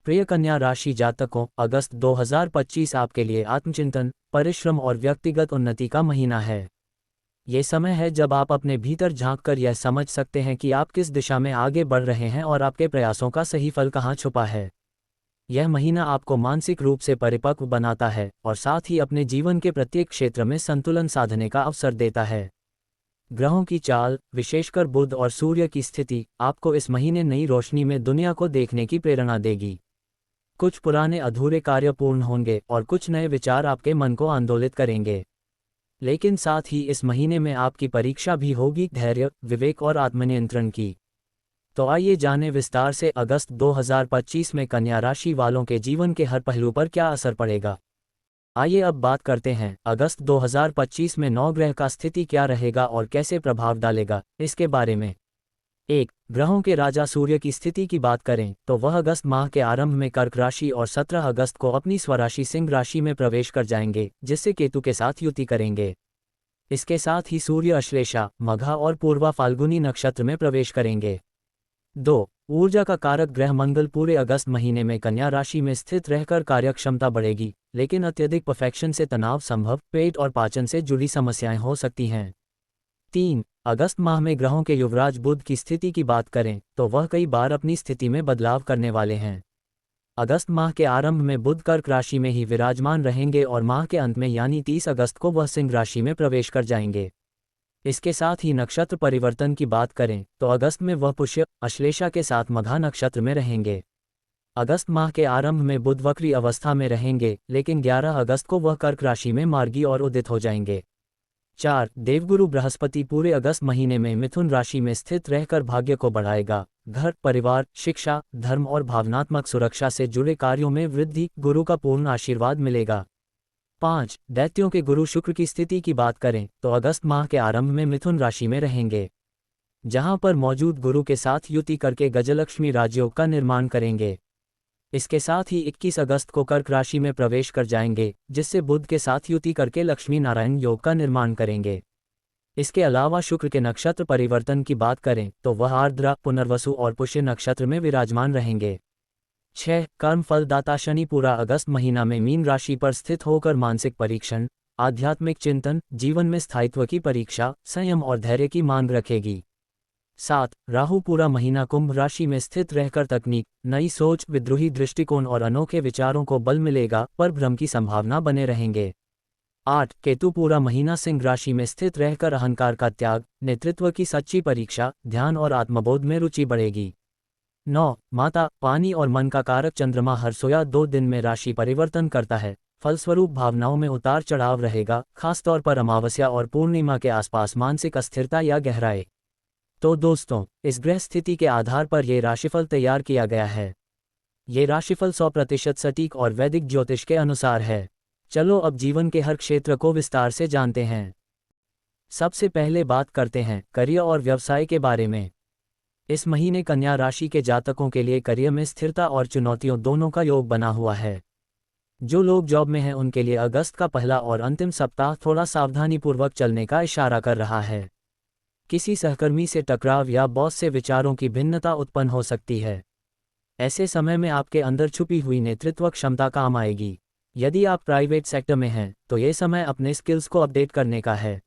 प्रिय कन्या राशि जातकों, अगस्त 2025 आपके लिए आत्मचिंतन, परिश्रम और व्यक्तिगत उन्नति का महीना है। ये समय है जब आप अपने भीतर झांककर यह समझ सकते हैं कि आप किस दिशा में आगे बढ़ रहे हैं और आपके प्रयासों का सही फल कहाँ छुपा है। यह महीना आपको मानसिक रूप से परिपक्व बनाता है और साथ ही अपने जीवन के प्रत्येक क्षेत्र में संतुलन साधने का अवसर देता है। ग्रहों की चाल, विशेषकर बुध और सूर्य की स्थिति, आपको इस महीने नई रोशनी में दुनिया को देखने की प्रेरणा देगी। कुछ पुराने अधूरे कार्य पूर्ण होंगे और कुछ नए विचार आपके मन को आंदोलित करेंगे। लेकिन साथ ही इस महीने में आपकी परीक्षा भी होगी धैर्य, विवेक और आत्मनियंत्रण की। तो आइए जानें विस्तार से अगस्त 2025 में कन्या राशि वालों के जीवन के हर पहलू पर क्या असर पड़ेगा। आइए अब बात करते हैं अगस्त 2025 में नौ ग्रह का स्थिति क्या रहेगा और कैसे प्रभाव डालेगा, इसके बारे में। 1. ग्रहों के राजा सूर्य की स्थिति की बात करें तो वह अगस्त माह के आरंभ में कर्क राशि और 17 अगस्त को अपनी स्वराशि सिंह राशि में प्रवेश कर जाएंगे, जिससे केतु के साथ युति करेंगे। इसके साथ ही सूर्य अश्लेषा, मघा और पूर्वा फाल्गुनी नक्षत्र में प्रवेश करेंगे। 2. ऊर्जा का कारक ग्रह मंगल पूरे अगस्त महीने में कन्या राशि में स्थित रहकर कार्यक्षमता बढ़ेगी, लेकिन अत्यधिक परफेक्शन से तनाव संभव, पेट और पाचन से जुड़ी समस्याएं हो सकती हैं। 3. अगस्त माह में ग्रहों के युवराज बुध की स्थिति की बात करें तो वह कई बार अपनी स्थिति में बदलाव करने वाले हैं। अगस्त माह के आरंभ में बुध कर्क राशि में ही विराजमान रहेंगे और माह के अंत में यानी 30 अगस्त को वह सिंह राशि में प्रवेश कर जाएंगे। इसके साथ ही नक्षत्र परिवर्तन की बात करें तो अगस्त में वह पुष्य, अश्लेषा के साथ मघा नक्षत्र में रहेंगे। अगस्त माह के आरंभ में बुध वक्री अवस्था में रहेंगे, लेकिन 11 अगस्त को वह कर्क राशि में मार्गी और उदित हो जाएंगे। 4. देवगुरु बृहस्पति पूरे अगस्त महीने में मिथुन राशि में स्थित रहकर भाग्य को बढ़ाएगा। घर, परिवार, शिक्षा, धर्म और भावनात्मक सुरक्षा से जुड़े कार्यों में वृद्धि, गुरु का पूर्ण आशीर्वाद मिलेगा। 5. दैत्यों के गुरु शुक्र की स्थिति की बात करें तो अगस्त माह के आरंभ में मिथुन राशि में रहेंगे, जहां पर मौजूद गुरु के साथ युति करके गजलक्ष्मी राजयोग का निर्माण करेंगे। इसके साथ ही 21 अगस्त को कर्क राशि में प्रवेश कर जाएंगे, जिससे बुध के साथ युति करके लक्ष्मी नारायण योग का निर्माण करेंगे। इसके अलावा शुक्र के नक्षत्र परिवर्तन की बात करें तो वह आर्द्रा, पुनर्वसु और पुष्य नक्षत्र में विराजमान रहेंगे। 6. कर्म फलदाता शनि पूरा अगस्त महीना में मीन राशि पर स्थित होकर मानसिक परीक्षण, आध्यात्मिक चिंतन, जीवन में स्थायित्व की परीक्षा, संयम और धैर्य की मांग रखेगी। 7. राहु पूरा महीना कुंभ राशि में स्थित रहकर तकनीक, नई सोच, विद्रोही दृष्टिकोण और अनोखे विचारों को बल मिलेगा, पर भ्रम की संभावना बने रहेंगे। 8. केतु पूरा महीना सिंह राशि में स्थित रहकर अहंकार का त्याग, नेतृत्व की सच्ची परीक्षा, ध्यान और आत्मबोध में रुचि बढ़ेगी। 9. माता, पानी और मन का कारक चंद्रमा हर सोया 2 दिन में राशि परिवर्तन करता है, फलस्वरूप भावनाओं में उतार चढ़ाव रहेगा, खासतौर पर अमावस्या और पूर्णिमा के आसपास मानसिक अस्थिरता या गहराई। तो दोस्तों, इस ग्रह स्थिति के आधार पर ये राशिफल तैयार किया गया है। ये राशिफल 100% सटीक और वैदिक ज्योतिष के अनुसार है। चलो अब जीवन के हर क्षेत्र को विस्तार से जानते हैं। सबसे पहले बात करते हैं करियर और व्यवसाय के बारे में। इस महीने कन्या राशि के जातकों के लिए करियर में स्थिरता और चुनौतियों दोनों का योग बना हुआ है। जो लोग जॉब में हैं उनके लिए अगस्त का पहला और अंतिम सप्ताह थोड़ा सावधानीपूर्वक चलने का इशारा कर रहा है। किसी सहकर्मी से टकराव या बॉस से विचारों की भिन्नता उत्पन्न हो सकती है। ऐसे समय में आपके अंदर छुपी हुई नेतृत्व क्षमता काम आएगी। यदि आप प्राइवेट सेक्टर में हैं तो ये समय अपने स्किल्स को अपडेट करने का है।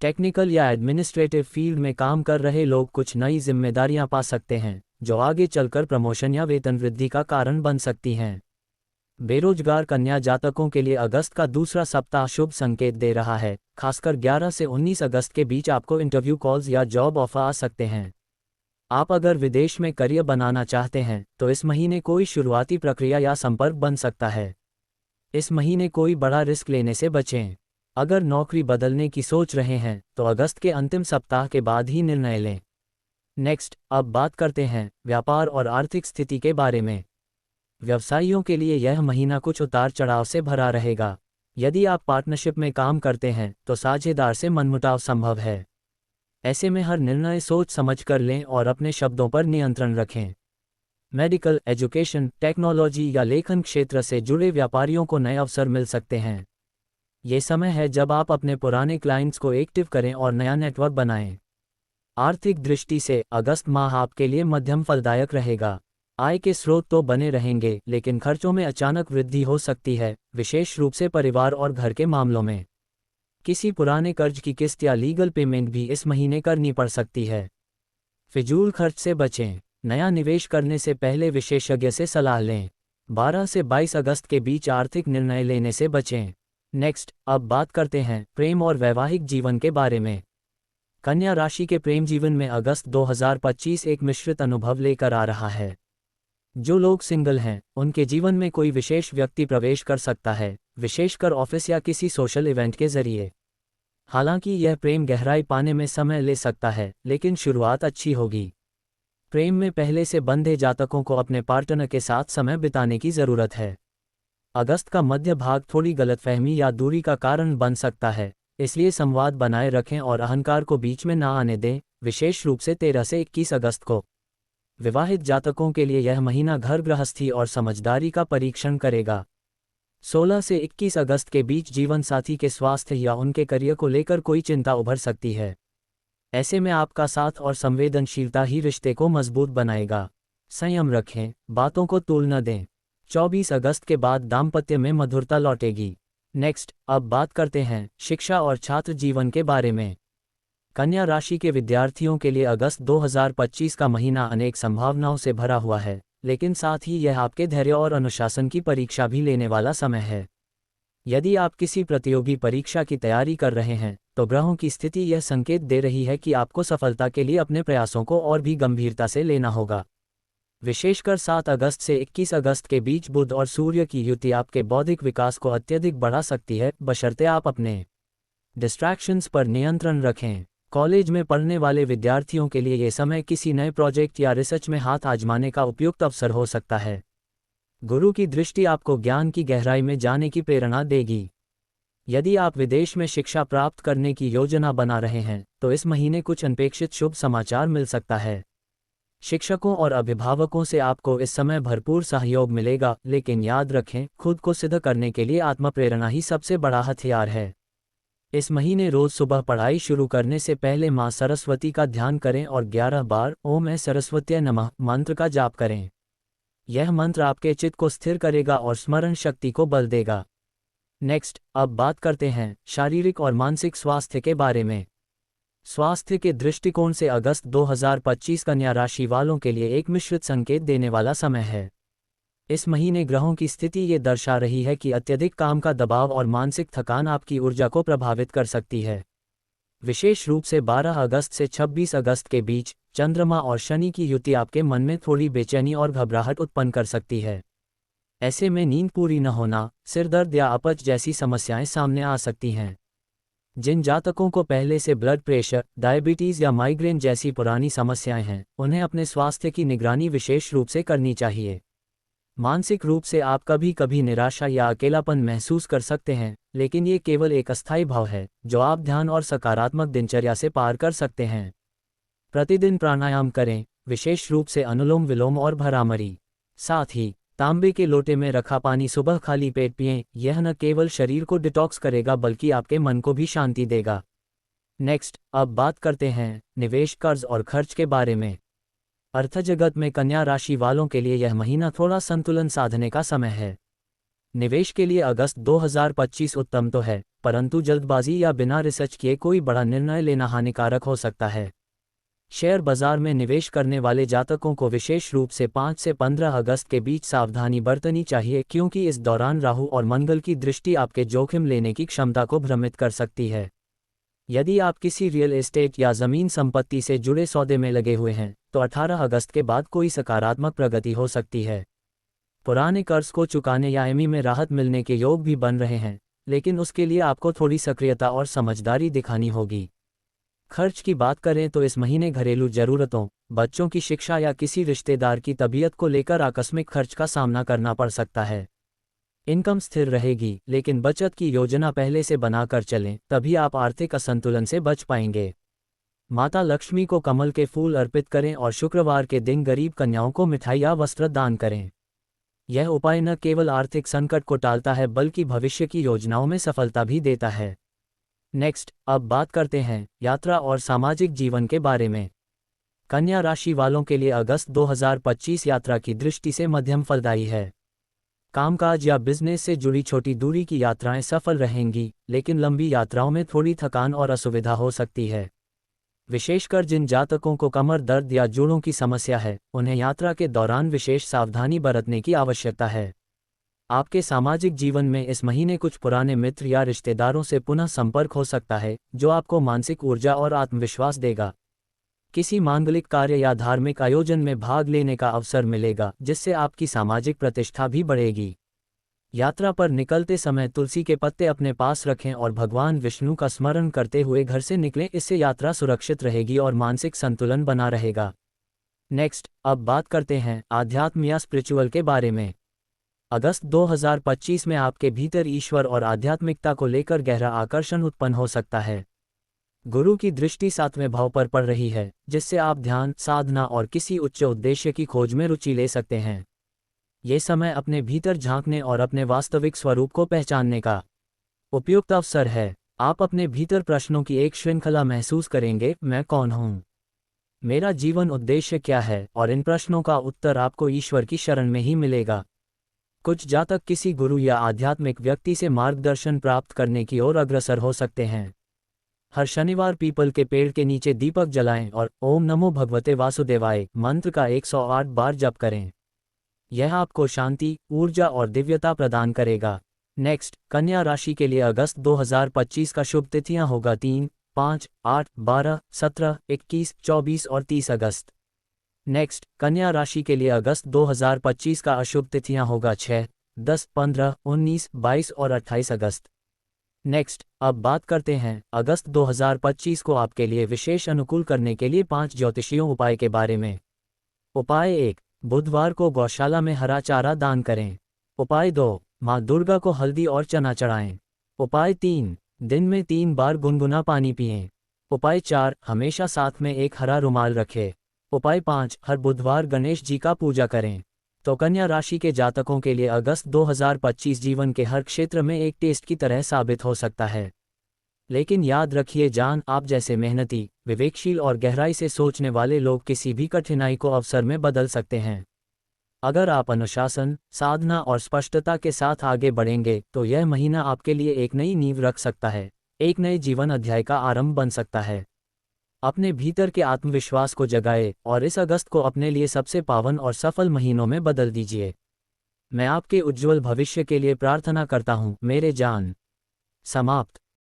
टेक्निकल या एडमिनिस्ट्रेटिव फील्ड में काम कर रहे लोग कुछ नई जिम्मेदारियां पा सकते हैं, जो आगे चलकर प्रमोशन या वेतन वृद्धि का कारण बन सकती हैं। बेरोजगार कन्या जातकों के लिए अगस्त का दूसरा सप्ताह शुभ संकेत दे रहा है। खासकर 11 से 19 अगस्त के बीच आपको इंटरव्यू कॉल्स या जॉब ऑफर आ सकते हैं। आप अगर विदेश में करियर बनाना चाहते हैं तो इस महीने कोई शुरुआती प्रक्रिया या संपर्क बन सकता है। इस महीने कोई बड़ा रिस्क लेने से बचें। अगर नौकरी बदलने की सोच रहे हैं तो अगस्त के अंतिम सप्ताह के बाद ही निर्णय लें। नेक्स्ट, अब बात करते हैं व्यापार और आर्थिक स्थिति के बारे में। व्यवसायियों के लिए यह महीना कुछ उतार चढ़ाव से भरा रहेगा। यदि आप पार्टनरशिप में काम करते हैं तो साझेदार से मनमुटाव संभव है। ऐसे में हर निर्णय सोच समझ कर लें और अपने शब्दों पर नियंत्रण रखें। मेडिकल, एजुकेशन, टेक्नोलॉजी या लेखन क्षेत्र से जुड़े व्यापारियों को नए अवसर मिल सकते हैं। ये समय है जब आप अपने पुराने क्लाइंट्स को एक्टिव करें और नया नेटवर्क बनाएं। आर्थिक दृष्टि से अगस्त माह आपके लिए मध्यम फलदायक रहेगा। आय के स्रोत तो बने रहेंगे, लेकिन खर्चों में अचानक वृद्धि हो सकती है, विशेष रूप से परिवार और घर के मामलों में। किसी पुराने कर्ज की किस्त या लीगल पेमेंट भी इस महीने करनी पड़ सकती है। फिजूल खर्च से बचें। नया निवेश करने से पहले विशेषज्ञ से सलाह लें। 12 से 22 अगस्त के बीच आर्थिक निर्णय लेने से बचें। नेक्स्ट, अब बात करते हैं प्रेम और वैवाहिक जीवन के बारे में। कन्या राशि के प्रेम जीवन में अगस्त 2025 एक मिश्रित अनुभव लेकर आ रहा है। जो लोग सिंगल हैं, उनके जीवन में कोई विशेष व्यक्ति प्रवेश कर सकता है, विशेषकर ऑफिस या किसी सोशल इवेंट के जरिए। हालांकि यह प्रेम गहराई पाने में समय ले सकता है, लेकिन शुरुआत अच्छी होगी। प्रेम में पहले से बंधे जातकों को अपने पार्टनर के साथ समय बिताने की ज़रूरत है। अगस्त का मध्य भाग थोड़ी गलतफहमी या दूरी का कारण बन सकता है, इसलिए संवाद बनाए रखें और अहंकार को बीच में ना आने दें, विशेष रूप से 13 से 21 अगस्त को। विवाहित जातकों के लिए यह महीना घर गृहस्थी और समझदारी का परीक्षण करेगा। 16 से 21 अगस्त के बीच जीवन साथी के स्वास्थ्य या उनके करियर को लेकर कोई चिंता उभर सकती है। ऐसे में आपका साथ और संवेदनशीलता ही रिश्ते को मजबूत बनाएगा। संयम रखें, बातों को तूल न दें। 24 अगस्त के बाद दाम्पत्य में मधुरता लौटेगी। नेक्स्ट, अब बात करते हैं शिक्षा और छात्र जीवन के बारे में। कन्या राशि के विद्यार्थियों के लिए अगस्त 2025 का महीना अनेक संभावनाओं से भरा हुआ है, लेकिन साथ ही यह आपके धैर्य और अनुशासन की परीक्षा भी लेने वाला समय है। यदि आप किसी प्रतियोगी परीक्षा की तैयारी कर रहे हैं, तो ग्रहों की स्थिति यह संकेत दे रही है कि आपको सफलता के लिए अपने प्रयासों को और भी गंभीरता से लेना होगा। विशेषकर 7 अगस्त से 21 अगस्त के बीच बुध और सूर्य की युति आपके बौद्धिक विकास को अत्यधिक बढ़ा सकती है, बशर्ते आप अपने डिस्ट्रैक्शंस पर नियंत्रण रखें। कॉलेज में पढ़ने वाले विद्यार्थियों के लिए ये समय किसी नए प्रोजेक्ट या रिसर्च में हाथ आजमाने का उपयुक्त अवसर हो सकता है। गुरु की दृष्टि आपको ज्ञान की गहराई में जाने की प्रेरणा देगी। यदि आप विदेश में शिक्षा प्राप्त करने की योजना बना रहे हैं, तो इस महीने कुछ अनपेक्षित शुभ समाचार मिल सकता है। शिक्षकों और अभिभावकों से आपको इस समय भरपूर सहयोग मिलेगा, लेकिन याद रखें, खुद को सिद्ध करने के लिए आत्मप्रेरणा ही सबसे बड़ा हथियार है। इस महीने रोज सुबह पढ़ाई शुरू करने से पहले मां सरस्वती का ध्यान करें और 11 बार ओम ऐ सरस्वत्यै नमः मंत्र का जाप करें। यह मंत्र आपके चित्त को स्थिर करेगा और स्मरण शक्ति को बल देगा। नेक्स्ट, अब बात करते हैं शारीरिक और मानसिक स्वास्थ्य के बारे में। स्वास्थ्य के दृष्टिकोण से अगस्त 2025 कन्या राशि वालों के लिए एक मिश्रित संकेत देने वाला समय है। इस महीने ग्रहों की स्थिति ये दर्शा रही है कि अत्यधिक काम का दबाव और मानसिक थकान आपकी ऊर्जा को प्रभावित कर सकती है। विशेष रूप से 12 अगस्त से 26 अगस्त के बीच चंद्रमा और शनि की युति आपके मन में थोड़ी बेचैनी और घबराहट उत्पन्न कर सकती है। ऐसे में नींद पूरी न होना, सिरदर्द या अपच जैसी समस्याएं सामने आ सकती हैं। जिन जातकों को पहले से ब्लड प्रेशर, डायबिटीज या माइग्रेन जैसी पुरानी समस्याएं हैं, उन्हें अपने स्वास्थ्य की निगरानी विशेष रूप से करनी चाहिए। मानसिक रूप से आप कभी कभी निराशा या अकेलापन महसूस कर सकते हैं, लेकिन ये केवल एक अस्थायी भाव है, जो आप ध्यान और सकारात्मक दिनचर्या से पार कर सकते हैं। प्रतिदिन प्राणायाम करें, विशेष रूप से अनुलोम विलोम और भ्रामरी। साथ ही तांबे के लोटे में रखा पानी सुबह खाली पेट पिएं, यह न केवल शरीर को डिटॉक्स करेगा बल्कि आपके मन को भी शांति देगा। नेक्स्ट, अब बात करते हैं निवेश, कर्ज और खर्च के बारे में। अर्थ जगत में कन्या राशि वालों के लिए यह महीना थोड़ा संतुलन साधने का समय है। निवेश के लिए अगस्त 2025 उत्तम तो है, परंतु जल्दबाजी या बिना रिसर्च किए कोई बड़ा निर्णय लेना हानिकारक हो सकता है। शेयर बाजार में निवेश करने वाले जातकों को विशेष रूप से 5 से 15 अगस्त के बीच सावधानी बरतनी चाहिए, क्योंकि इस दौरान राहु और मंगल की दृष्टि आपके जोखिम लेने की क्षमता को भ्रमित कर सकती है। यदि आप किसी रियल एस्टेट या जमीन संपत्ति से जुड़े सौदे में लगे हुए हैं, तो 18 अगस्त के बाद कोई सकारात्मक प्रगति हो सकती है। पुराने कर्ज को चुकाने या एमई में राहत मिलने के योग भी बन रहे हैं, लेकिन उसके लिए आपको थोड़ी सक्रियता और समझदारी दिखानी होगी। खर्च की बात करें तो इस महीने घरेलू जरूरतों, बच्चों की शिक्षा या किसी रिश्तेदार की तबीयत को लेकर आकस्मिक खर्च का सामना करना पड़ सकता है। इनकम स्थिर रहेगी, लेकिन बचत की योजना पहले से बनाकर चलें, तभी आप आर्थिक असंतुलन से बच पाएंगे। माता लक्ष्मी को कमल के फूल अर्पित करें और शुक्रवार के दिन गरीब कन्याओं को मिठाई या वस्त्र दान करें। यह उपाय न केवल आर्थिक संकट को टालता है, बल्कि भविष्य की योजनाओं में सफलता भी देता है। नेक्स्ट, अब बात करते हैं यात्रा और सामाजिक जीवन के बारे में। कन्या राशि वालों के लिए अगस्त 2025 यात्रा की दृष्टि से मध्यम फलदायी है। कामकाज या बिजनेस से जुड़ी छोटी दूरी की यात्राएं सफल रहेंगी, लेकिन लंबी यात्राओं में थोड़ी थकान और असुविधा हो सकती है। विशेषकर जिन जातकों को कमर दर्द या जोड़ों की समस्या है, उन्हें यात्रा के दौरान विशेष सावधानी बरतने की आवश्यकता है। आपके सामाजिक जीवन में इस महीने कुछ पुराने मित्र या रिश्तेदारों से पुनः संपर्क हो सकता है, जो आपको मानसिक ऊर्जा और आत्मविश्वास देगा। किसी मांगलिक कार्य या धार्मिक आयोजन में भाग लेने का अवसर मिलेगा, जिससे आपकी सामाजिक प्रतिष्ठा भी बढ़ेगी। यात्रा पर निकलते समय तुलसी के पत्ते अपने पास रखें और भगवान विष्णु का स्मरण करते हुए घर से निकलें, इससे यात्रा सुरक्षित रहेगी और मानसिक संतुलन बना रहेगा। नेक्स्ट, अब बात करते हैं आध्यात्म या स्पिरिचुअल के बारे में। अगस्त 2025 में आपके भीतर ईश्वर और आध्यात्मिकता को लेकर गहरा आकर्षण उत्पन्न हो सकता है। गुरु की दृष्टि 7वें भाव पर पड़ रही है, जिससे आप ध्यान, साधना और किसी उच्च उद्देश्य की खोज में रुचि ले सकते हैं। ये समय अपने भीतर झांकने और अपने वास्तविक स्वरूप को पहचानने का उपयुक्त अवसर है। आप अपने भीतर प्रश्नों की एक श्रृंखला महसूस करेंगे, मैं कौन हूँ, मेरा जीवन उद्देश्य क्या है, और इन प्रश्नों का उत्तर आपको ईश्वर की शरण में ही मिलेगा। कुछ जातक किसी गुरु या आध्यात्मिक व्यक्ति से मार्गदर्शन प्राप्त करने की ओर अग्रसर हो सकते हैं। हर शनिवार पीपल के पेड़ के नीचे दीपक जलाएं और ओम नमो भगवते वासुदेवाय मंत्र का 108 बार जप करें। यह आपको शांति, ऊर्जा और दिव्यता प्रदान करेगा। नेक्स्ट, कन्या राशि के लिए अगस्त 2025 का शुभ तिथियां होगा 3, 5, 8, 12, 17, 21, 24 और 30 अगस्त। नेक्स्ट, कन्या राशि के लिए अगस्त 2025 का अशुभ तिथियां होगा 6, 10, 15, 19, 22 और 28 अगस्त। नेक्स्ट, अब बात करते हैं अगस्त 2025 को आपके लिए विशेष अनुकूल करने के लिए 5 ज्योतिषीयों उपाय के बारे में। उपाय 1, बुधवार को गौशाला में हरा चारा दान करें। उपाय 2, माँ दुर्गा को हल्दी और चना चढ़ाएं। उपाय 3, दिन में 3 बार गुनगुना पानी पिएं। उपाय 4, हमेशा साथ में एक हरा रुमाल रखें। उपाय 5, हर बुधवार गणेश जी का पूजा करें। तो कन्या राशि के जातकों के लिए अगस्त 2025 जीवन के हर क्षेत्र में एक टेस्ट की तरह साबित हो सकता है। लेकिन याद रखिए, आप जैसे मेहनती, विवेकशील और गहराई से सोचने वाले लोग किसी भी कठिनाई को अवसर में बदल सकते हैं। अगर आप अनुशासन, साधना और स्पष्टता के साथ आगे बढ़ेंगे, तो यह महीना आपके लिए एक नई नींव रख सकता है, एक नए जीवन अध्याय का आरंभ बन सकता है। अपने भीतर के आत्मविश्वास को जगाए और इस अगस्त को अपने लिए सबसे पावन और सफल महीनों में बदल दीजिए। मैं आपके उज्ज्वल भविष्य के लिए प्रार्थना करता हूँ। मेरे जान। समाप्त।